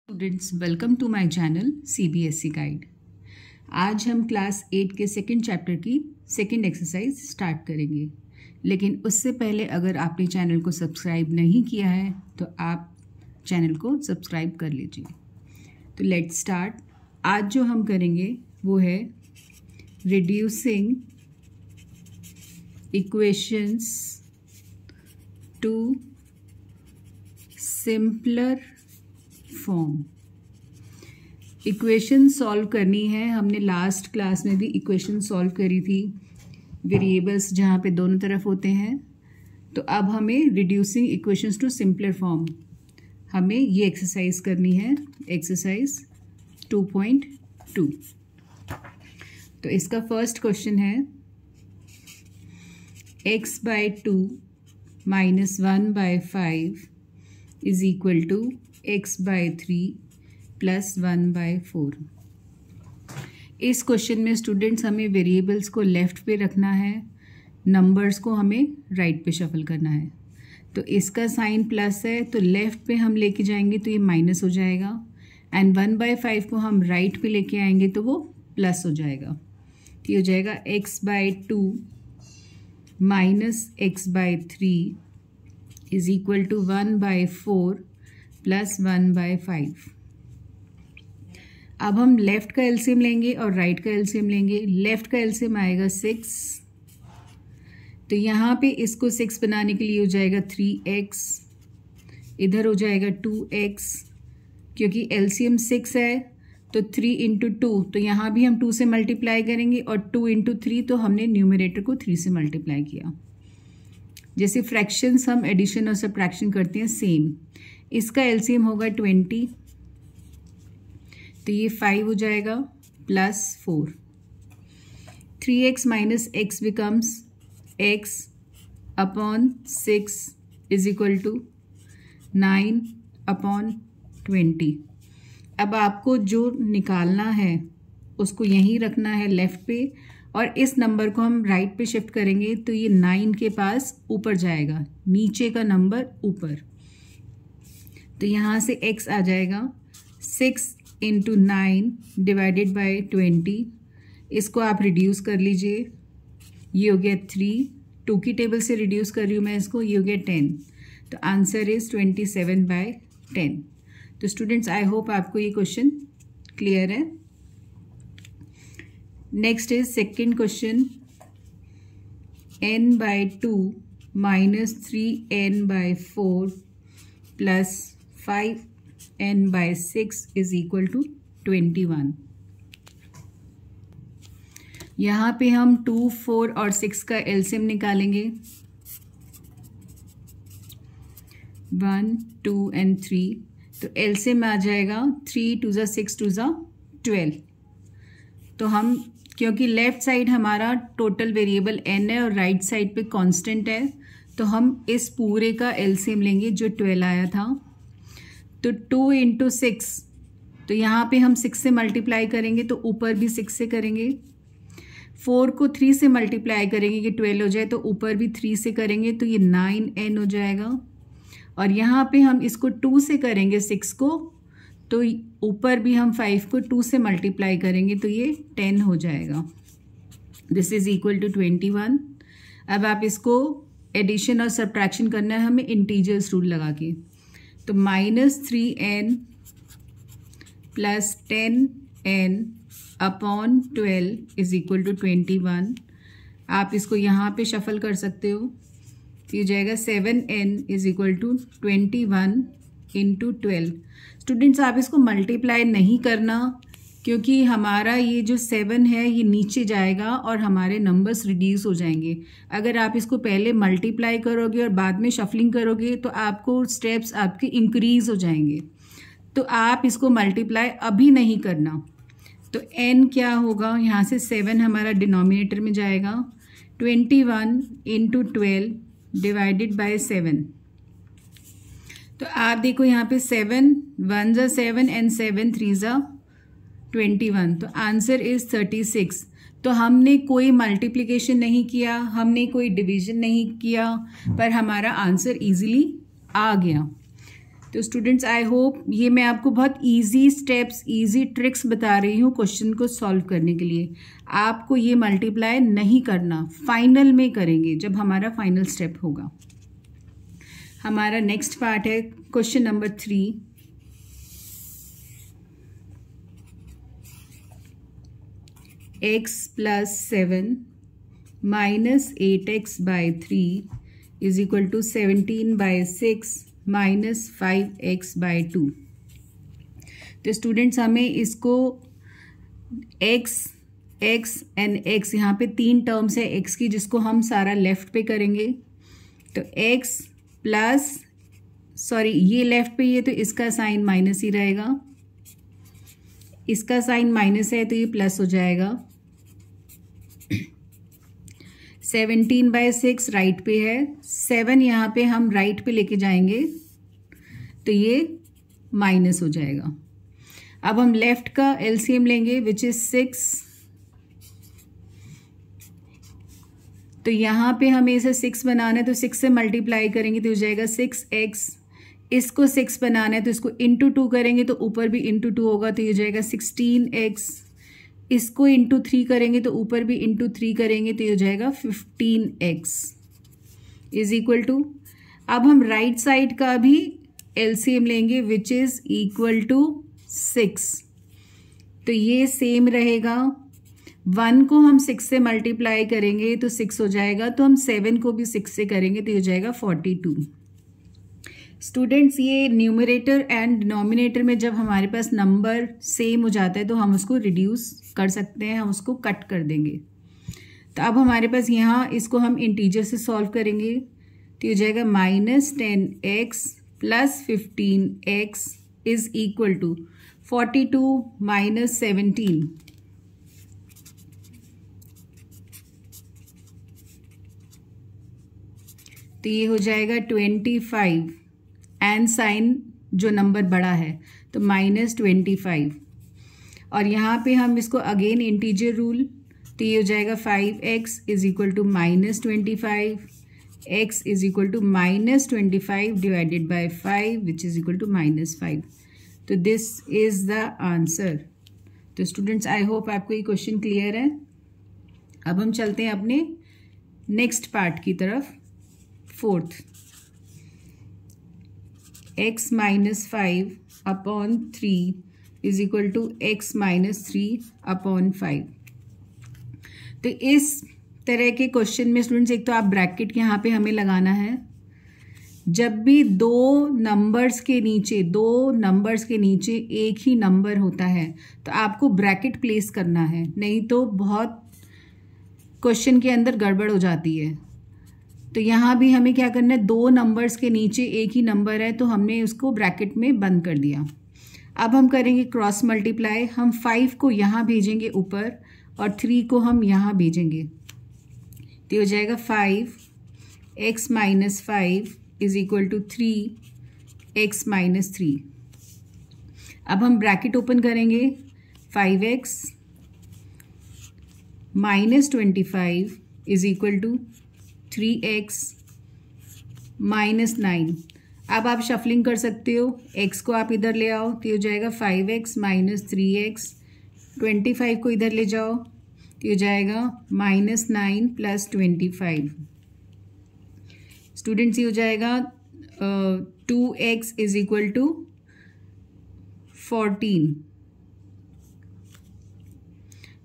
Students, welcome to my channel CBSE guide. आज हम class 8 के सेकंड चैप्टर की सेकंड एक्सरसाइज स्टार्ट करेंगे, लेकिन उससे पहले अगर आपने चैनल को सब्सक्राइब नहीं किया है तो आप चैनल को सब्सक्राइब कर लीजिए। तो लेट्स स्टार्ट। आज जो हम करेंगे वो है reducing equations to simpler form. Equation solve करनी है। हमने लास्ट क्लास में भी इक्वेशन सॉल्व करी थी, वेरिएबल्स जहाँ पे दोनों तरफ होते हैं। तो अब हमें reducing equations to simpler form, हमें ये एक्सरसाइज करनी है, एक्सरसाइज 2.2। तो इसका फर्स्ट क्वेश्चन है x/2 - 1/5 is equal to x/3 + 1/4। इस क्वेश्चन में स्टूडेंट्स हमें वेरिएबल्स को लेफ़्ट पे रखना है, नंबर्स को हमें राइट पे शफल करना है। तो इसका साइन प्लस है तो लेफ़्ट पे हम लेके जाएंगे तो ये माइनस हो जाएगा, एंड 1/5 को हम राइट पे लेके आएंगे तो वो प्लस हो जाएगा। तो ये हो जाएगा x/2 - x/3 is equal to 1/4 + 1/5। अब हम लेफ़्ट का एलसीएम लेंगे और राइट का एलसीएम लेंगे। लेफ़्ट का एलसीएम आएगा 6, तो यहाँ पे इसको 6 बनाने के लिए हो जाएगा 3x, इधर हो जाएगा 2x, क्योंकि एलसीएम 6 है तो 3 × 2, तो यहाँ भी हम 2 से मल्टीप्लाई करेंगे, और 2 × 3 तो हमने न्यूमरेटर को 3 से मल्टीप्लाई किया। जैसे फ्रैक्शंस हम एडिशन और सब्ट्रैक्शन करते हैं, सेम। इसका एलसीएम होगा 20, तो ये 5 हो जाएगा +4। 3x - x becomes x/6 is equal to 9/20। अब आपको जो निकालना है उसको यहीं रखना है लेफ़्ट पे, और इस नंबर को हम राइट पे शिफ्ट करेंगे तो ये 9 के पास ऊपर जाएगा, नीचे का नंबर ऊपर। तो यहाँ से x आ जाएगा 6 × 9 डिवाइडेड बाय 20। इसको आप रिड्यूस कर लीजिए, ये हो गया 3, 2 की टेबल से रिड्यूस कर रही हूँ मैं इसको, ये हो गया 10। तो आंसर इज़ 27/10। तो स्टूडेंट्स, आई होप आपको ये क्वेश्चन क्लियर है। Next is second question, n/2 - 3n/4 + 5n/6 is equal to 21। यहाँ पे हम 2, 4 और 6 का एलसीएम निकालेंगे, 1, 2 and 3। तो एलसीएम आ जाएगा 3 × 2 = 6, 2 × 12। तो हम, क्योंकि लेफ़्ट साइड हमारा टोटल वेरिएबल n है और राइट साइड पे कांस्टेंट है, तो हम इस पूरे का एलसीएम लेंगे जो 12 आया था। तो 2 × 6, तो यहाँ पे हम 6 से मल्टीप्लाई करेंगे तो ऊपर भी 6 से करेंगे। 4 को 3 से मल्टीप्लाई करेंगे कि 12 हो जाए, तो ऊपर भी 3 से करेंगे तो ये 9n हो जाएगा। और यहाँ पे हम इसको 2 से करेंगे 6 को, तो ऊपर भी हम 5 को 2 से मल्टीप्लाई करेंगे तो ये 10 हो जाएगा। This is equal to 21। अब आप इसको एडिशन और सब्ट्रैक्शन करना है हमें इंटीजर्स रूल लगा के। तो -3n + 10n/12 is equal to 21। आप इसको यहाँ पे शफल कर सकते हो, ये जाएगा 7n is equal to 21 × 12। Students, आप इसको मल्टीप्लाई नहीं करना, क्योंकि हमारा ये जो 7 है ये नीचे जाएगा और हमारे नंबर्स रिड्यूस हो जाएंगे। अगर आप इसको पहले मल्टीप्लाई करोगे और बाद में शफलिंग करोगे तो आपको स्टेप्स आपके इंक्रीज हो जाएंगे। तो आप इसको मल्टीप्लाई अभी नहीं करना। तो n क्या होगा, यहाँ से 7 हमारा डिनोमिनेटर में जाएगा, 21 × 12 डिवाइडेड बाय 7। तो आप देखो यहाँ पे 7 1 = 7 एंड 7 3 = 21, तो आंसर इज 36। तो हमने कोई मल्टीप्लिकेशन नहीं किया, हमने कोई डिवीजन नहीं किया, पर हमारा आंसर इजीली आ गया। तो स्टूडेंट्स आई होप ये मैं आपको बहुत इजी स्टेप्स, इजी ट्रिक्स बता रही हूँ क्वेश्चन को सॉल्व करने के लिए। आपको ये मल्टीप्लाई नहीं करना, फाइनल में करेंगे जब हमारा फाइनल स्टेप होगा। हमारा नेक्स्ट पार्ट है question number 3। x + 7 - 8x / 3 is equal to 17/6 - 5x/2। तो स्टूडेंट्स हमें इसको x एंड x, यहाँ पे 3 टर्म्स है x की, जिसको हम सारा लेफ्ट पे करेंगे। तो x प्लस, सॉरी ये लेफ्ट पे ये, तो इसका साइन माइनस ही रहेगा, इसका साइन माइनस है तो ये प्लस हो जाएगा। 17/6 राइट पे है, 7 यहाँ पे हम राइट पे लेके जाएंगे तो ये माइनस हो जाएगा। अब हम लेफ्ट का एलसीएम लेंगे विच इज 6। तो यहाँ पे हमें इसे 6 बनाना है तो 6 से मल्टीप्लाई करेंगे तो हो जाएगा 6x। इसको 6 बनाना है तो इसको इंटू 2 करेंगे तो ऊपर भी इंटू 2 होगा तो ये हो जाएगा 16x। इसको इंटू 3 करेंगे तो ऊपर भी इंटू 3 करेंगे तो ये हो जाएगा 15x इज इक्वल टू, अब हम राइट साइड का भी एलसीएम लेंगे विच इज इक्वल टू 6। तो ये सेम रहेगा, 1 को हम 6 से मल्टीप्लाई करेंगे तो 6 हो जाएगा, तो हम 7 को भी 6 से करेंगे तो ये हो जाएगा 42। स्टूडेंट्स ये न्यूमरेटर एंड डिनोमिनेटर में जब हमारे पास नंबर सेम हो जाता है तो हम उसको रिड्यूस कर सकते हैं, हम उसको कट कर देंगे। तो अब हमारे पास यहाँ इसको हम इंटीजर से सॉल्व करेंगे तो ये हो जाएगा -10x + 15x is equal to 42 - 17। तो ये हो जाएगा 25 एंड साइन जो नंबर बड़ा है तो -25, और यहाँ पे हम इसको अगेन इंटीजर रूल, तो ये हो जाएगा 5x is equal to -25, x is equal to -25 divided by 5 which is equal to -5। तो दिस इज द आंसर। तो स्टूडेंट्स आई होप आपको ये क्वेश्चन क्लियर है। अब हम चलते हैं अपने नेक्स्ट पार्ट की तरफ, 4th। x - 5/3 is equal to x - 3/5। तो इस तरह के क्वेश्चन में स्टूडेंट्स एक तो आप ब्रैकेट यहाँ पे हमें लगाना है। जब भी दो नंबर्स के नीचे एक ही नंबर होता है तो आपको ब्रैकेट प्लेस करना है, नहीं तो बहुत क्वेश्चन के अंदर गड़बड़ हो जाती है। तो यहाँ भी हमें क्या करना है, 2 नंबर्स के नीचे एक ही नंबर है तो हमने उसको ब्रैकेट में बंद कर दिया। अब हम करेंगे क्रॉस मल्टीप्लाई, हम 5 को यहाँ भेजेंगे ऊपर और 3 को हम यहाँ भेजेंगे तो हो जाएगा 5x - 5 is equal to 3x - 3। अब हम ब्रैकेट ओपन करेंगे, 5x - 25 is equal to 3x - 9। अब आप शफलिंग कर सकते हो, x को आप इधर ले आओ तो हो जाएगा 5x - 3x, 25 को इधर ले जाओ तो हो जाएगा -9 + 25। स्टूडेंट्स ये हो जाएगा 2x इज इक्वल टू 14।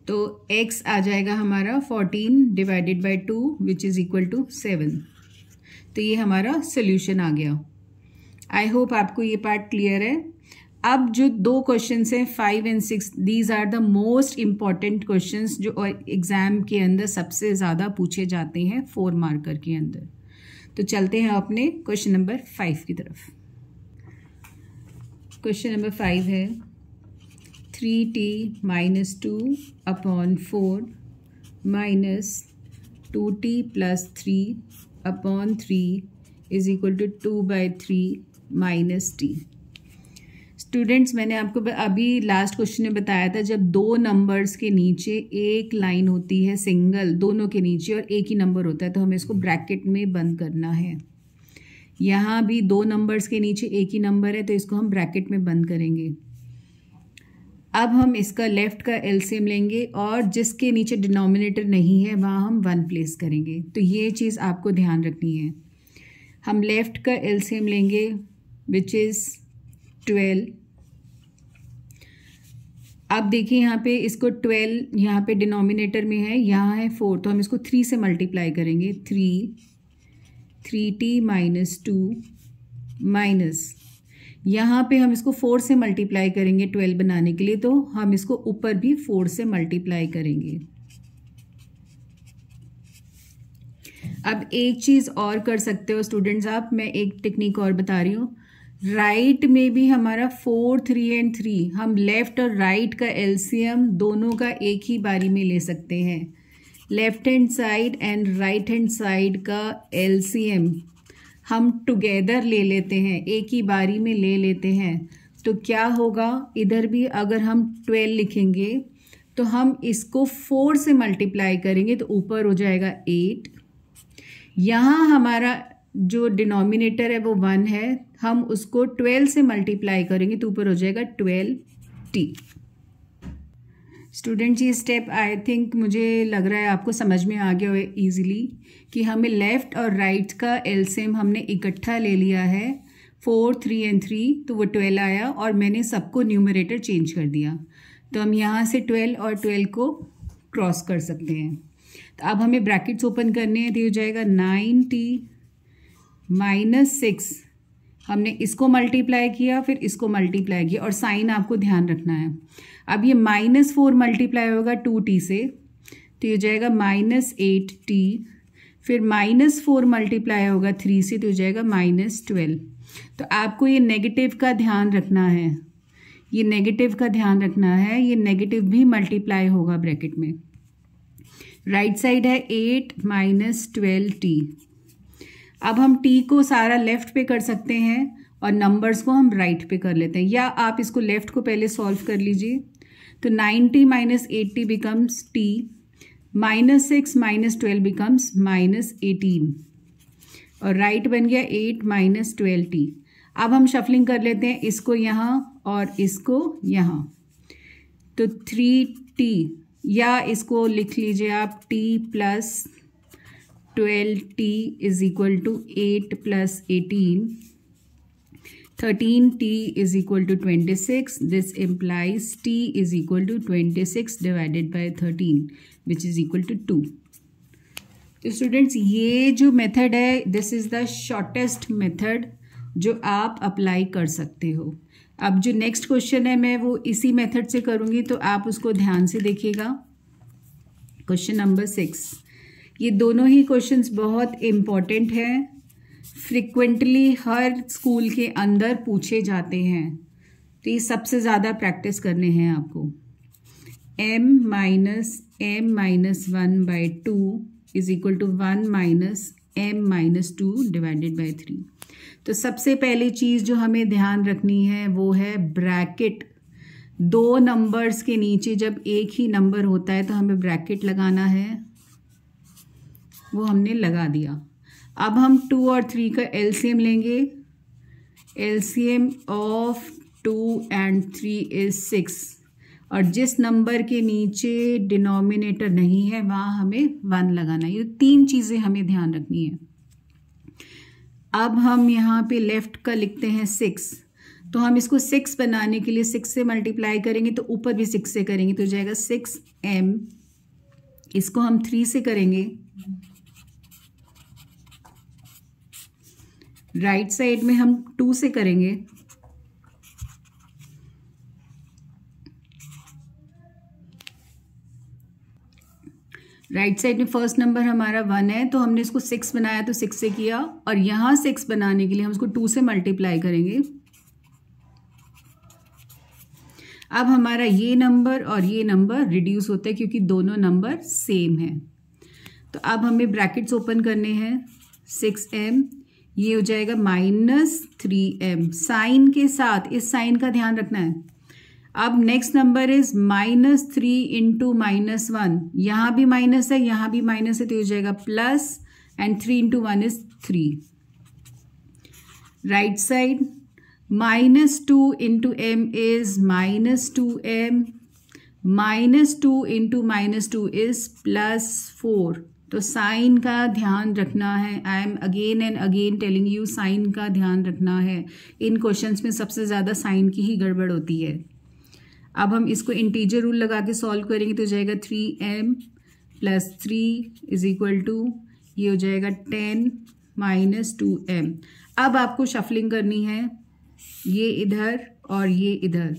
तो x आ जाएगा हमारा 14 divided by 2 which is equal to 7। तो ये हमारा सोल्यूशन आ गया। आई होप आपको ये पार्ट क्लियर है। अब जो 2 क्वेश्चंस हैं 5 और 6, these are the most important questions जो एग्ज़ाम के अंदर सबसे ज़्यादा पूछे जाते हैं 4 मार्कर के अंदर। तो चलते हैं अपने क्वेश्चन नंबर 5 की तरफ। क्वेश्चन नंबर 5 है 3t - 2/4 - 2t + 3/3 is equal to 2/3 - t। Students मैंने आपको अभी लास्ट क्वेश्चन में बताया था, जब 2 नंबर्स के नीचे एक लाइन होती है सिंगल, दोनों के नीचे और एक ही नंबर होता है तो हमें इसको ब्रैकेट में बंद करना है। यहाँ भी 2 नंबर्स के नीचे एक ही नंबर है, तो इसको हम ब्रैकेट में बंद करेंगे। अब हम इसका लेफ़्ट का एलसीएम लेंगे और जिसके नीचे डिनोमिनेटर नहीं है वहाँ हम 1 प्लेस करेंगे। तो ये चीज़ आपको ध्यान रखनी है। हम लेफ़्ट का एलसीएम लेंगे विच इज़ 12। अब देखिए यहाँ पे इसको 12 यहाँ पे डिनोमिनेटर में है, यहाँ है 4, तो हम इसको 3 से मल्टीप्लाई करेंगे। 3t माइनस 2 माइनस यहाँ पे हम इसको 4 से मल्टीप्लाई करेंगे 12 बनाने के लिए, तो हम इसको ऊपर भी 4 से मल्टीप्लाई करेंगे। अब एक चीज़ और कर सकते हो स्टूडेंट्स आप, मैं एक टेक्निक और बता रही हूँ। राइट में भी हमारा 4, 3 एंड 3, हम लेफ़्ट और राइट का एलसीएम दोनों का एक ही बारी में ले सकते हैं। Left hand side and right hand side का एलसीएम हम टुगेदर ले लेते हैं, एक ही बारी में ले लेते हैं। तो क्या होगा, इधर भी अगर हम 12 लिखेंगे तो हम इसको 4 से मल्टीप्लाई करेंगे तो ऊपर हो जाएगा 8। यहाँ हमारा जो डिनोमिनेटर है वो 1 है, हम उसको 12 से मल्टीप्लाई करेंगे तो ऊपर हो जाएगा 12t। स्टूडेंट्स ये स्टेप आई थिंक मुझे लग रहा है आपको समझ में आ गया हो ईजिली कि हमें लेफ़्ट और राइट का एलसीएम हमने इकट्ठा ले लिया है। 4, 3 एंड 3 तो वो 12 आया और मैंने सबको न्यूमरेटर चेंज कर दिया। तो हम यहाँ से 12 और 12 को क्रॉस कर सकते हैं। तो अब हमें ब्रैकेट्स ओपन करने हैं, तो हो जाएगा 9t माइनस 6। हमने इसको मल्टीप्लाई किया, फिर इसको मल्टीप्लाई किया, और साइन आपको ध्यान रखना है। अब ये -4 मल्टीप्लाई होगा 2t से, तो ये हो जाएगा -8t। फिर -4 मल्टीप्लाई होगा 3 से, तो हो जाएगा -12। तो आपको ये नेगेटिव का ध्यान रखना है, ये नेगेटिव का ध्यान रखना है, ये नेगेटिव भी मल्टीप्लाई होगा ब्रैकेट में। राइट साइड है 8 माइनस 12t। अब हम t को सारा लेफ़्ट पे कर सकते हैं और नंबर्स को हम राइट पे कर लेते हैं, या आप इसको लेफ़्ट को पहले सॉल्व कर लीजिए। तो 9t minus 8t becomes t, -6 minus 12 becomes -18, और राइट बन गया 8 माइनस 12t। अब हम शफलिंग कर लेते हैं, इसको यहाँ और इसको यहाँ। तो 3t, या इसको लिख लीजिए आप t plus 12t is equal to 8 plus 18, 13t is equal to 26. This implies t is equal to 26 divided by 13 which is equal to 2. तो स्टूडेंट्स ये जो मेथड है this is the shortest method जो आप अप्लाई कर सकते हो। अब जो नेक्स्ट क्वेश्चन है मैं वो इसी मेथड से करूँगी, तो आप उसको ध्यान से देखिएगा। क्वेश्चन नंबर 6, ये दोनों ही क्वेश्चंस बहुत इम्पॉर्टेंट हैं, फ्रिक्वेंटली हर स्कूल के अंदर पूछे जाते हैं, तो ये सबसे ज़्यादा प्रैक्टिस करने हैं आपको। m minus m minus 1/2 is equal to 1 minus m minus 2 divided by 3। तो सबसे पहली चीज़ जो हमें ध्यान रखनी है वो है ब्रैकेट। 2 नंबर्स के नीचे जब एक ही नंबर होता है तो हमें ब्रैकेट लगाना है, वो हमने लगा दिया। अब हम 2 और 3 का एलसीएम लेंगे। एलसीएम ऑफ 2 एंड 3 इज 6, और जिस नंबर के नीचे डिनोमिनेटर नहीं है वहाँ हमें 1 लगाना है। ये 3 चीज़ें हमें ध्यान रखनी है। अब हम यहाँ पे लेफ़्ट का लिखते हैं 6, तो हम इसको 6 बनाने के लिए 6 से मल्टीप्लाई करेंगे, तो ऊपर भी 6 से करेंगे तो हो जाएगा 6m। इसको हम 3 से करेंगे, राइट साइड में हम 2 से करेंगे, राइट साइड में फर्स्ट नंबर हमारा 1 है तो हमने इसको 6 बनाया तो 6 से किया, और यहाँ 6 बनाने के लिए हम इसको 2 से मल्टीप्लाई करेंगे। अब हमारा ये नंबर और ये नंबर रिड्यूस होता है क्योंकि दोनों नंबर सेम है। तो अब हमें ब्रैकेट्स ओपन करने हैं। 6m, ये हो जाएगा -3m। साइन के साथ इस साइन का ध्यान रखना है। अब नेक्स्ट नंबर इज -3 इंटू -1, यहाँ भी माइनस है यहाँ भी माइनस है, तो हो जाएगा plus, and 3 into 1 is 3। Right side -2 into m is -2m, -2 into -2 is +4। तो साइन का ध्यान रखना है। I am again and again telling you, sign का ध्यान रखना है। इन क्वेश्चंस में सबसे ज़्यादा साइन की ही गड़बड़ होती है। अब हम इसको इंटीजर रूल लगा के सॉल्व करेंगे तो हो जाएगा 3m + 3 इज इक्वल टू, ये हो जाएगा 10 - 2m। अब आपको शफलिंग करनी है, ये इधर और ये इधर,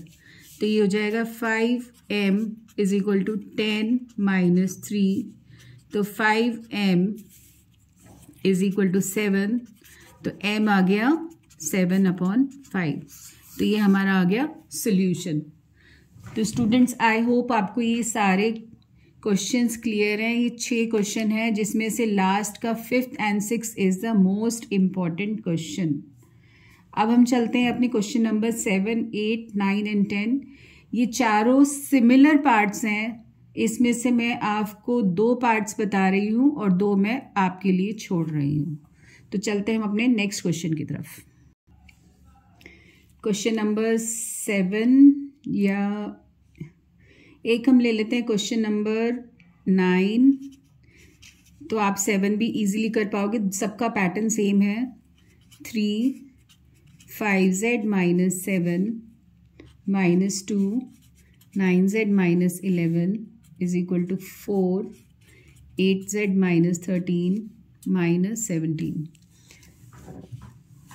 तो ये हो जाएगा 5m इज इक्वल टू 10 - 3, तो 5m इज इक्वल टू 7, तो m आ गया 7/5। तो ये हमारा आ गया सोल्यूशन। तो स्टूडेंट्स आई होप आपको ये सारे क्वेश्चंस क्लियर हैं। ये 6 क्वेश्चन है जिसमें से लास्ट का 5th and 6th is the most important question. अब हम चलते हैं अपने क्वेश्चन नंबर 7, 8, 9 and 10। ये चारों सिमिलर पार्ट्स हैं। इसमें से मैं आपको 2 पार्ट्स बता रही हूँ और 2 मैं आपके लिए छोड़ रही हूँ। तो चलते हैं हम अपने नेक्स्ट क्वेश्चन की तरफ। क्वेश्चन नंबर 7 या एक हम ले लेते हैं क्वेश्चन नंबर 9। तो आप 7 भी इजीली कर पाओगे, सबका पैटर्न सेम है। 3 5z - 7 - 2 9z - 11 is equal to 4 8z - 13 - 17।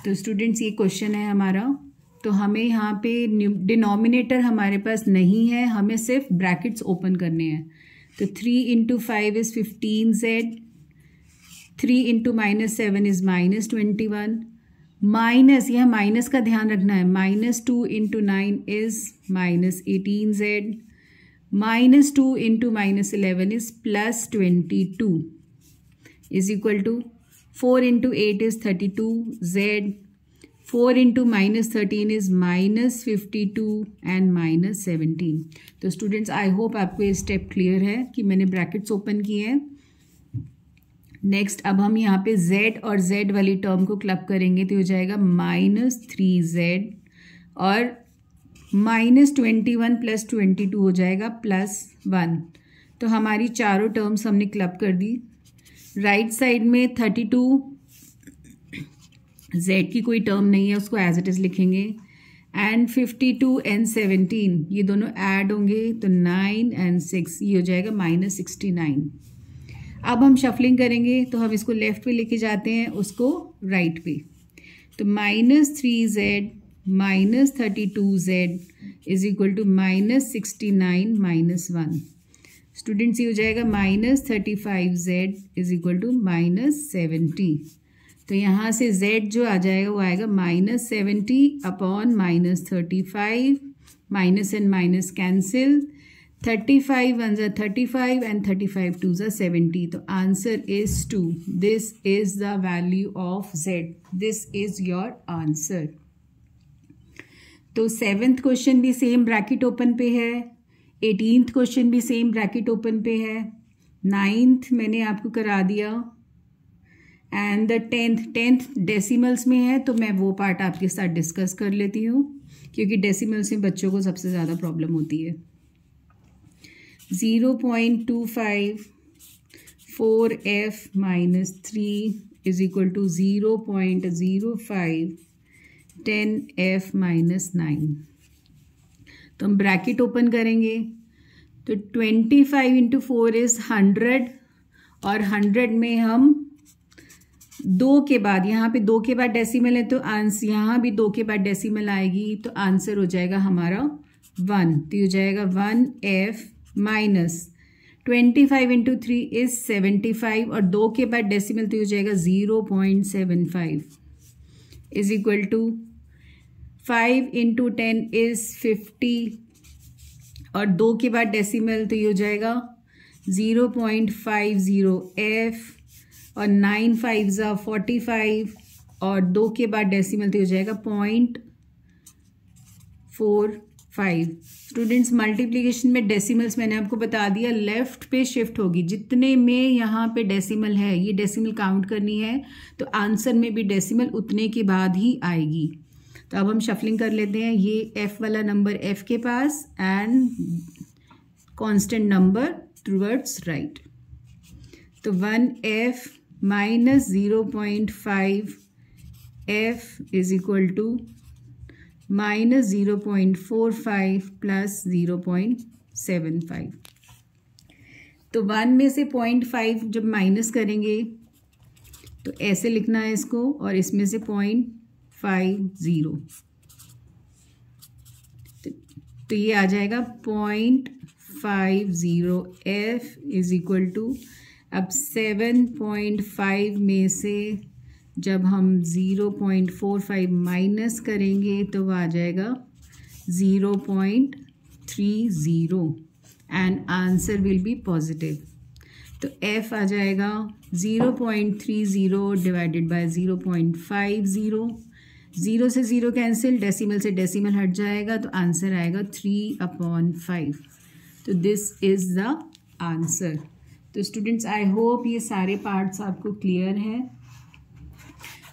तो स्टूडेंट्स ये क्वेश्चन है हमारा। तो हमें यहाँ पे डिनोमिनेटर हमारे पास नहीं है, हमें सिर्फ ब्रैकेट्स ओपन करने हैं। तो 3 × 5 इज़ 15z, 3 × -7 इज़ -21, माइनस, यह माइनस का ध्यान रखना है, -2 × 9 is -18z, -2 × -11 is +22 is equal to 4 × 8 is 32z, 4 × -13 is -52 and -17। तो स्टूडेंट्स आई होप आपको ये स्टेप क्लियर है कि मैंने ब्रैकेट्स ओपन किए हैं। नेक्स्ट अब हम यहाँ पे z और z वाली टर्म को क्लब करेंगे तो हो जाएगा -3z और -21 + 22 हो जाएगा +1। तो हमारी चारों टर्म्स हमने क्लब कर दी। राइट साइड में 32, z की कोई टर्म नहीं है, उसको एज इट इज़ लिखेंगे। एंड 52 and 17 ये दोनों ऐड होंगे तो 9 and 6 ये हो जाएगा -69। अब हम शफलिंग करेंगे तो हम इसको लेफ़्ट पे लेके जाते हैं, उसको राइट पे। तो -3z - 32z is equal to -69 - 1। Students ये हो जाएगा -35z इज इक्वल टू -70। तो यहाँ से z जो आ जाएगा वो आएगा -70/-35, minus and minus cancel, 35 1s are 35 and 35 2s are 70. तो answer is 2. This is the value of z. This is your answer. तो 7th क्वेश्चन भी सेम ब्रैकेट ओपन पे है, 18th क्वेश्चन भी सेम ब्रैकेट ओपन पे है, 9th मैंने आपको करा दिया एंड द 10th डेसिमल्स में है। तो मैं वो पार्ट आपके साथ डिस्कस कर लेती हूँ क्योंकि डेसिमल्स में बच्चों को सबसे ज़्यादा प्रॉब्लम होती है। 0.25 4f - 3 is equal to 0.05 10f - 9। तो हम ब्रैकेट ओपन करेंगे तो 25 × 4 इज़ 100 और 100 में हम 2 के बाद, यहाँ पे 2 के बाद डेसिमल है तो आंसर यहाँ भी 2 के बाद डेसिमल आएगी तो आंसर हो जाएगा हमारा 1। तो हो जाएगा 1f माइनस 25 × 3 इज़ 75 और 2 के बाद डेसिमल तो हो जाएगा 0.75 इज इक्वल टू 5 × 10 इज़ 50 और 2 के बाद डेसिमल तो ये हो जाएगा 0.50f और 9 5s are 45 और 2 के बाद डेसिमल तो हो जाएगा 0.4 5। स्टूडेंट्स मल्टीप्लिकेशन में डेसिमल्स मैंने आपको बता दिया लेफ्ट पे शिफ्ट होगी, जितने में यहाँ पे डेसिमल है ये डेसिमल काउंट करनी है, तो आंसर में भी डेसिमल उतने के बाद ही आएगी। तो अब हम शफलिंग कर लेते हैं, ये f वाला नंबर f के पास and constant number towards right. तो 1f minus 0.5 f is equal to minus 0.45 plus 0.75। तो 1 में से 0.5 जब माइनस करेंगे तो ऐसे लिखना है इसको, और इसमें से 0.50 तो ये आ जाएगा 0.50 f इज इक्वल टू, अब 7.5 में से जब हम 0.45 माइनस करेंगे तो वह आ जाएगा 0.30 and answer will be positive. तो f आ जाएगा 0.30 डिवाइडेड बाय 0.50, 0 से 0 कैंसिल, डेसिमल से डेसिमल हट जाएगा, तो आंसर आएगा 3/5। तो दिस इज़ द आंसर। तो स्टूडेंट्स आई होप ये सारे पार्ट्स आपको क्लियर हैं।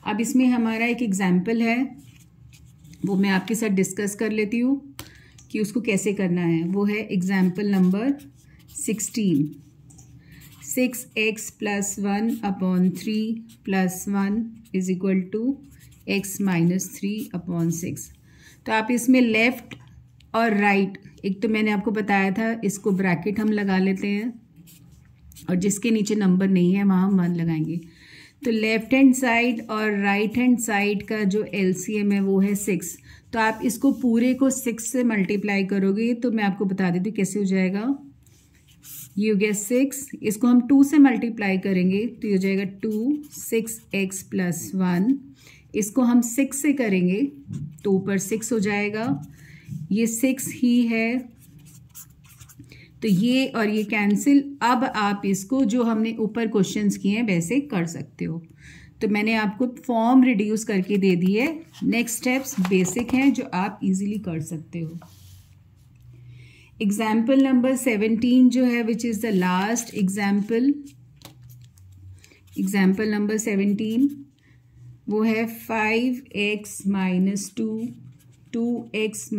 अब इसमें हमारा एक एग्जाम्पल है, वो मैं आपके साथ डिस्कस कर लेती हूँ कि उसको कैसे करना है। वो है example number 16। 6x + 1/3 + 1 is equal to x - 3/6। तो आप इसमें लेफ़्ट और राइट, एक तो मैंने आपको बताया था इसको ब्रैकेट हम लगा लेते हैं, और जिसके नीचे नंबर नहीं है वहाँ हम 1 लगाएंगे। तो लेफ्ट हैंड साइड और राइट हैंड साइड का जो एलसीएम है वो है 6। तो आप इसको पूरे को 6 से मल्टीप्लाई करोगे, तो मैं आपको बता देती हूँ कैसे हो जाएगा। ये हो गया 6, इसको हम 2 से मल्टीप्लाई करेंगे तो ये हो जाएगा 2 6x + 1। इसको हम 6 से करेंगे तो ऊपर 6 हो जाएगा, ये 6 ही है, तो ये और ये कैंसिल। अब आप इसको जो हमने ऊपर क्वेश्चंस किए हैं वैसे कर सकते हो। तो मैंने आपको फॉर्म रिड्यूस करके दे दी है। नेक्स्ट स्टेप्स बेसिक हैं जो आप इजीली कर सकते हो। एग्जाम्पल नंबर 17 जो है which is the last example, example number 17 वो है 5x - 2 2x -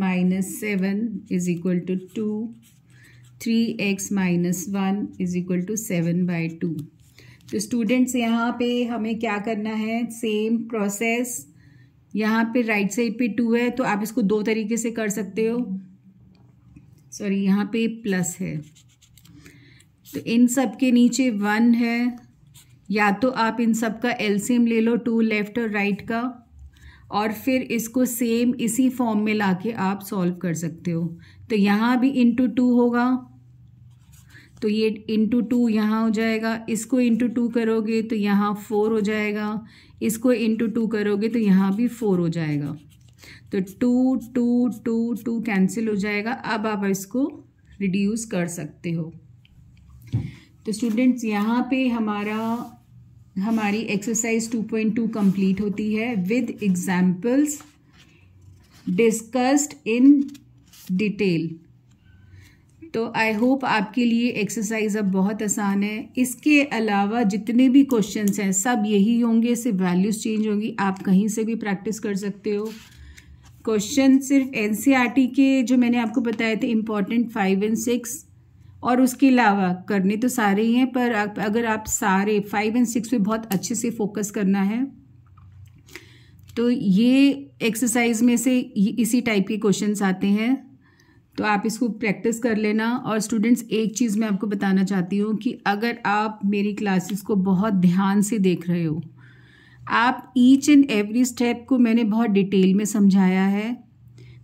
7 is equal to 2, 3x - 1 is equal to 7/2। तो स्टूडेंट्स यहाँ पे हमें क्या करना है, सेम प्रोसेस। यहाँ पे राइट साइड पे 2 है तो आप इसको 2 तरीके से कर सकते हो, सॉरी यहाँ पे प्लस है, तो इन सब के नीचे 1 है, या तो आप इन सब का एलसीएम ले लो 2 लेफ्ट और राइट का, और फिर इसको सेम इसी फॉर्म में लाके आप सॉल्व कर सकते हो। तो यहाँ भी इंटू 2 होगा, तो ये इंटू 2 यहाँ हो जाएगा, इसको इंटू 2 करोगे तो यहाँ 4 हो जाएगा, इसको इंटू 2 करोगे तो यहाँ भी 4 हो जाएगा। तो 2 2 2 2 कैंसिल हो जाएगा। अब आप इसको रिड्यूस कर सकते हो। तो स्टूडेंट्स यहाँ पे हमारी एक्सरसाइज 2.2 कंप्लीट होती है with examples discussed in detail. तो आई होप आपके लिए एक्सरसाइज अब बहुत आसान है। इसके अलावा जितने भी क्वेश्चंस हैं सब यही होंगे, सिर्फ वैल्यूज़ चेंज होंगी। आप कहीं से भी प्रैक्टिस कर सकते हो। क्वेश्चन सिर्फ एनसीईआरटी के जो मैंने आपको बताए थे इम्पॉर्टेंट 5 और 6, और उसके अलावा करने तो सारे ही हैं, पर अगर आप सारे 5 और 6 पे बहुत अच्छे से फोकस करना है तो ये एक्सरसाइज में से इसी टाइप के क्वेश्चंस आते हैं, तो आप इसको प्रैक्टिस कर लेना। और स्टूडेंट्स एक चीज़ मैं आपको बताना चाहती हूँ कि अगर आप मेरी क्लासेस को बहुत ध्यान से देख रहे हो, आप ईच एंड एवरी स्टेप को मैंने बहुत डिटेल में समझाया है,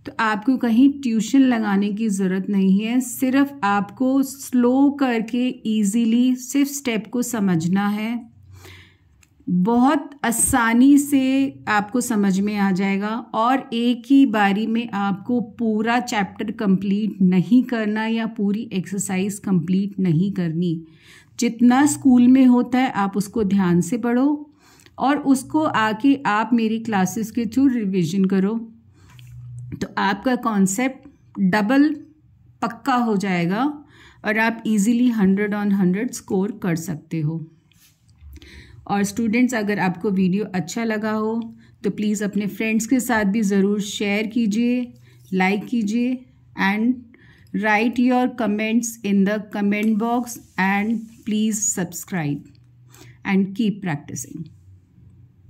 तो आपको कहीं ट्यूशन लगाने की ज़रूरत नहीं है। सिर्फ आपको स्लो करके इजीली सिर्फ स्टेप को समझना है, बहुत आसानी से आपको समझ में आ जाएगा। और एक ही बारी में आपको पूरा चैप्टर कंप्लीट नहीं करना या पूरी एक्सरसाइज कंप्लीट नहीं करनी। जितना स्कूल में होता है आप उसको ध्यान से पढ़ो और उसको आके आप मेरी क्लासेस के थ्रू रिवीजन करो, तो आपका कॉन्सेप्ट डबल पक्का हो जाएगा और आप इजीली 100 on 100 स्कोर कर सकते हो। और स्टूडेंट्स, अगर आपको वीडियो अच्छा लगा हो तो प्लीज़ अपने फ्रेंड्स के साथ भी ज़रूर शेयर कीजिए, लाइक कीजिए and write your comments in the comment box and please subscribe and keep practising.